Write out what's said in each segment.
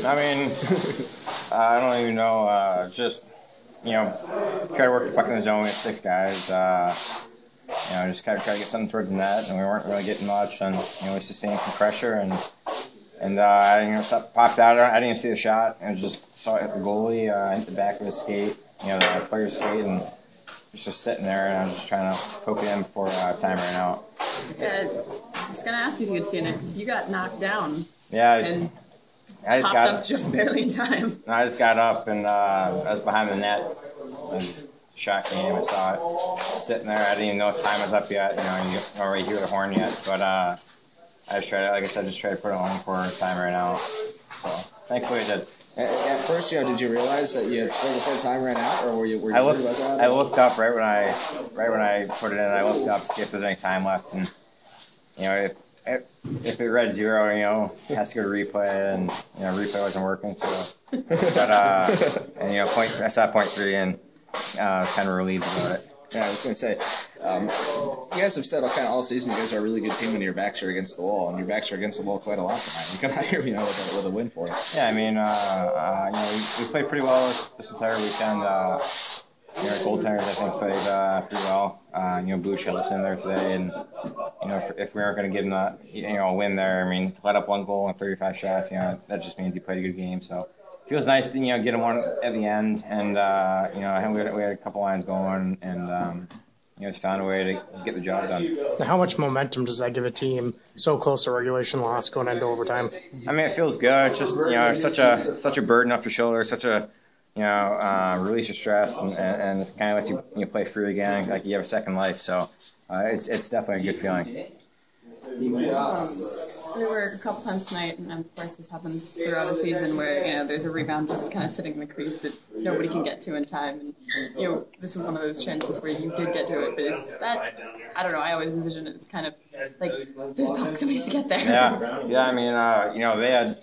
I mean, I don't even know. Just, try to work the puck in the zone. We had 6 guys. Just kind of try to get something towards the net, and we weren't really getting much. And we sustained some pressure, and popped out. I didn't even see the shot. I just saw it hit the goalie, hit the back of his skate, the player's skate, and was just sitting there, and I was just trying to poke it in before time ran out. I was going to ask you if you could see it, because you got knocked down. Yeah. And I just popped up just barely in time. I just got up, and I was behind the net. It was a shot game. I saw it sitting there. I didn't even know if time was up yet. You don't already hear the horn yet. But I just tried to, like I said, just try to put it on before time ran out. So thankfully I did. At first, did you realize that you had scored before time ran out, or were you worried about that? I looked up right when I put it in. I looked up to see if there's any time left, and if it read 0, it has to go to replay, and replay wasn't working. So, but I saw .3 and kind of relieved about it. Yeah, I was going to say, you guys have said all season you guys are a really good team when your backs are against the wall, and your backs are against the wall quite a lot tonight. You come out here, with a win for it. Yeah, I mean, we played pretty well this entire weekend. Our goaltenders, I think, played pretty well. Blue shut us in there today, and if we aren't going to give them a win there, I mean, let up 1 goal and 35 shots, that just means he played a good game. So it feels nice to get him one at the end, and I think we had a couple lines going, and just found a way to get the job done. How much momentum does that give a team so close to regulation loss going into overtime? I mean, it feels good. It's just such a burden off your shoulder, such a release of stress, and it kind of lets you play free again, like you have a second life. So it's definitely a good feeling. There were a couple times tonight, and of course this happens throughout a season, where there's a rebound just kind of sitting in the crease that nobody can get to in time, and this was one of those chances where you did get to it. But is that, I don't know, I always envision it as kind of like there's pucks somebody to get there. Yeah. I mean, they had.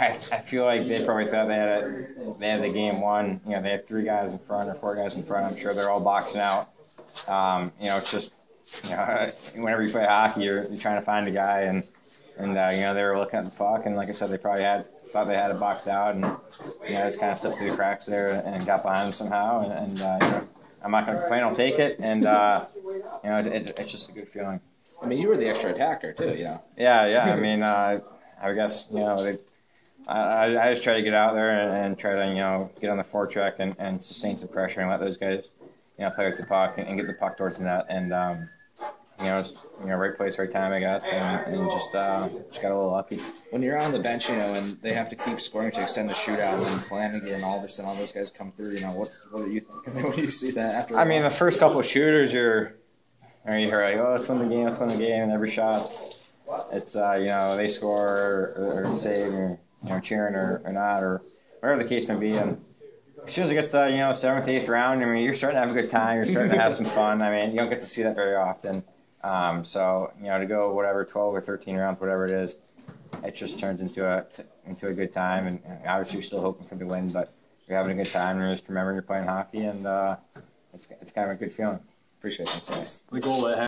I feel like they probably thought they had the game won. They had 3 guys in front or 4 guys in front. I'm sure they're all boxing out. It's just whenever you play hockey, you're trying to find a guy, and they were looking at the puck, and like I said, they probably thought they had it boxed out, and just kind of slipped through the cracks there and got behind them somehow. And I'm not going to complain. I'll take it, and it's just a good feeling. I mean, you were the extra attacker too, Yeah. I mean, I guess I just try to get out there and try to get on the forecheck and sustain some pressure and let those guys play with the puck and get the puck towards the net, and it's right place, right time, I guess, and just got a little lucky. When you're on the bench, and they have to keep scoring to extend the shootout, and then Flanagan and Alderson, all those guys come through. What do you think? When you see that after? I mean, the first couple of shooters, you're like, oh, let's win the game, and every shot's they score or save, or cheering or not, or whatever the case may be. And as soon as it gets 7th, 8th round, I mean, you're starting to have a good time. You're starting to have some fun. I mean, you don't get to see that very often. So to go whatever 12 or 13 rounds, whatever it is, it just turns into a good time. And obviously, you're still hoping for the win, but you're having a good time. And just remembering you're playing hockey, and it's kind of a good feeling. Appreciate that. The goal that